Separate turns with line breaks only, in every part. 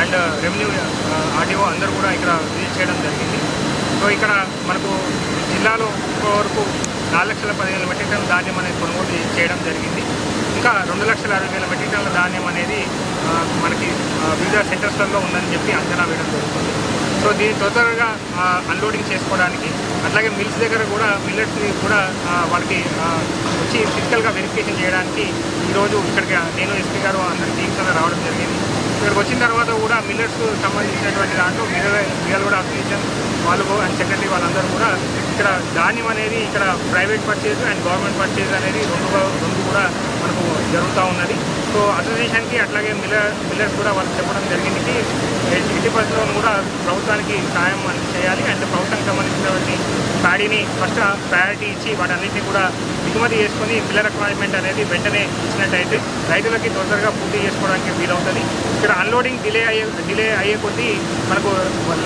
And revenue RDO అందరూ కూడా ఇక్కడ విజిట్ చేయడం జరిగింది. సో ఇక్కడ మనకు జిల్లాలో ఇప్పటివరకు 4,10,000 మెట్రిక్ టన్నుల ధాన్యం అనేది కొనుగోలు చేయడం జరిగింది. ఇంకా 2,60,000 మెట్రిక్ టన్నుల ధాన్యం అనేది మనకి వివిధ సెంటర్స్లలో ఉందని చెప్పి అంచనా వేయడం జరుగుతుంది. సో దీన్ని తొందరగా అన్లోడింగ్ చేసుకోవడానికి, అట్లాగే మిల్స్ దగ్గర కూడా మిల్లెట్స్ని కూడా వాళ్ళకి వచ్చి ఫిజికల్గా వెరిఫికేషన్ చేయడానికి ఈరోజు ఇక్కడికి నేను ఎస్పీ గారు అందరి టీమ్స్ అలా రావడం జరిగింది. ఇక్కడికి వచ్చిన తర్వాత కూడా మిల్లెట్స్కు సంబంధించినటువంటి దాంట్లో మిర్యాలగూడ అసోసియేషన్ వాళ్ళు అండ్ సెక్రటరీ వాళ్ళందరూ కూడా ఇక్కడ ధాన్యం అనేది ఇక్కడ private purchase and government purchase అనేది రెండు కూడా మనకు జరుగుతూ ఉన్నది. సో అసోసియేషన్కి అట్లాగే మిల్లర్స్ కూడా వాళ్ళకి చెప్పడం జరిగింది 80% కూడా ప్రభుత్వానికి సాయం చేయాలి అండ్ ప్రభుత్వానికి సంబంధించినటువంటి ప్యాడీని ఫస్ట్ ప్రయారిటీ ఇచ్చి వాటన్నింటినీ కూడా దిగుమతి చేసుకొని మిల్లర్ రిక్వైర్మెంట్ అనేది వెంటనే ఇచ్చినట్టయితే రైతులకి తొందరగా పూర్తి చేసుకోవడానికి వీలవుతుంది. ఇక్కడ అన్లోడింగ్ డిలే అయ్యే కొద్దీ మనకు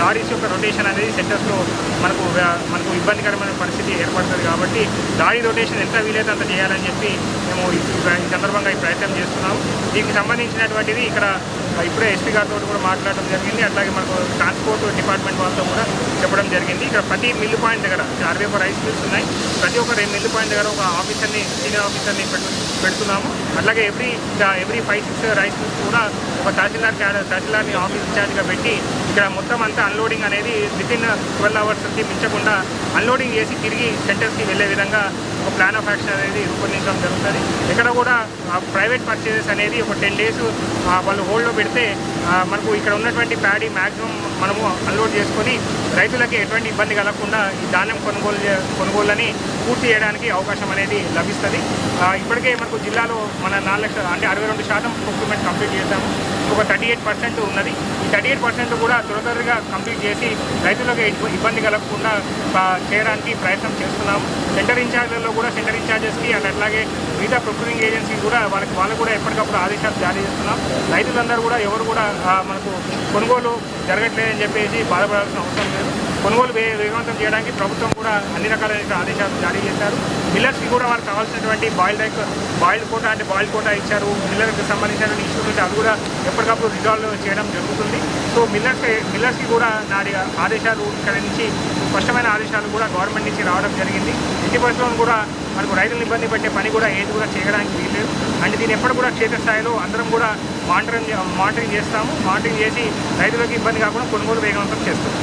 లారీస్ యొక్క రొటేషన్ అనేది సెంటర్స్లో మనకు ఇబ్బందికరమైన పరిస్థితి ఏర్పడుతుంది. కాబట్టి లారీ రొటేషన్ ఎంత వీలైతే అంత చేయాలని చెప్పి మేము ఈ సందర్భంగా ఈ ప్రయత్నం చేస్తున్నాము. దీనికి సంబంధించినటువంటిది ఇక్కడ ఇప్పుడే ఎస్పీ గారితో కూడా మాట్లాడడం జరిగింది. అట్లాగే మనకు ట్రాన్స్పోర్ట్ డిపార్ట్మెంట్ వాళ్ళతో కూడా చెప్పడం జరిగింది. ఇక్కడ ప్రతి మిల్లు పాయింట్ దగ్గర 61 రైస్ మిల్స్ ఉన్నాయి. ప్రతి ఒక్క మిల్లు పాయింట్ దగ్గర ఒక ఆఫీసర్ని, సీనియర్ ఆఫీసర్ని పెడుతున్నాము. అట్లాగే ఎవ్రీ 5-6 రైస్ మిల్స్ కూడా ఒక తహసీల్దార్ని ఆఫీస్ ఇన్ఛార్జ్గా పెట్టి ఇక్కడ మొత్తం అంతా అన్లోడింగ్ అనేది వితిన్ 12 అవర్స్కి మించకుండా అన్లోడింగ్ చేసి తిరిగి సెంటర్స్కి వెళ్ళే విధంగా ఒక ప్లాన్ ఆఫ్ యాక్షన్ అనేది రూపొందించడం జరుగుతుంది. ఇక్కడ కూడా ప్రైవేట్ పర్చేజెస్ అనేది ఒక 10 days వాళ్ళు హోల్డ్లో పెడితే మనకు ఇక్కడ ఉన్నటువంటి ప్యాడీ మ్యాక్సిమం మనము అన్లోడ్ చేసుకొని రైతులకి ఎటువంటి ఇబ్బంది కలగకుండా ఈ ధాన్యం కొనుగోళ్ళని పూర్తి చేయడానికి అవకాశం అనేది లభిస్తుంది. ఇప్పటికే మనకు జిల్లాలో మన 4 లక్షల అంటే 62% ప్రొక్యూర్మెంట్ కంప్లీట్ చేశాము. ఒక 38% ఉన్నది. ఈ 38% కూడా త్వరగా కంప్లీట్ చేసి రైతులకు ఇబ్బంది కలగకుండా చేయడానికి ప్రయత్నం చేస్తున్నాము. సెంటర్ ఇన్ఛార్జ్లలో కూడా సెంటర్ ఇన్ఛార్జెస్కి అండ్ అట్లాగే మిగతా ప్రొక్యూరింగ్ ఏజెన్సీ కూడా వాళ్ళు కూడా ఎప్పటికప్పుడు ఆదేశాలు జారీ చేస్తున్నాం. రైతులందరూ కూడా ఎవరు కూడా మనకు కొనుగోలు జరగట్లేదని చెప్పేసి బాధపడాల్సిన అవసరం లేదు. కొనుగోలు వేగవంతం చేయడానికి ప్రభుత్వం కూడా అన్ని రకాలైన ఆదేశాలు జారీ చేశారు. మిల్లర్స్కి కూడా వాళ్ళకి కావాల్సినటువంటి బాయిల్డ్ కోటా ఇచ్చారు. మిల్లర్కి సంబంధించినటువంటి ఇష్యూస్ ఉంటే అది కూడా ఎప్పటికప్పుడు రిజాల్వ్ చేయడం జరుగుతుంది. సో మిల్లర్స్కి కూడా నాటి ఆదేశాలు ఇక్కడ నుంచి స్పష్టమైన ఆదేశాలు కూడా గవర్నమెంట్ నుంచి రావడం జరిగింది. 80% కూడా మనకు రైతులను ఇబ్బంది పెట్టే పని కూడా ఏది కూడా చేయడానికి వీల్లేదు. అంటే దీన్ని ఎప్పుడు కూడా క్షేత్రస్థాయిలో అందరం కూడా మానిటరింగ్ చేస్తాము. మానిటరింగ్ చేసి రైతులకు ఇబ్బంది కాకుండా కొనుగోలు వేగవంతం చేస్తాము.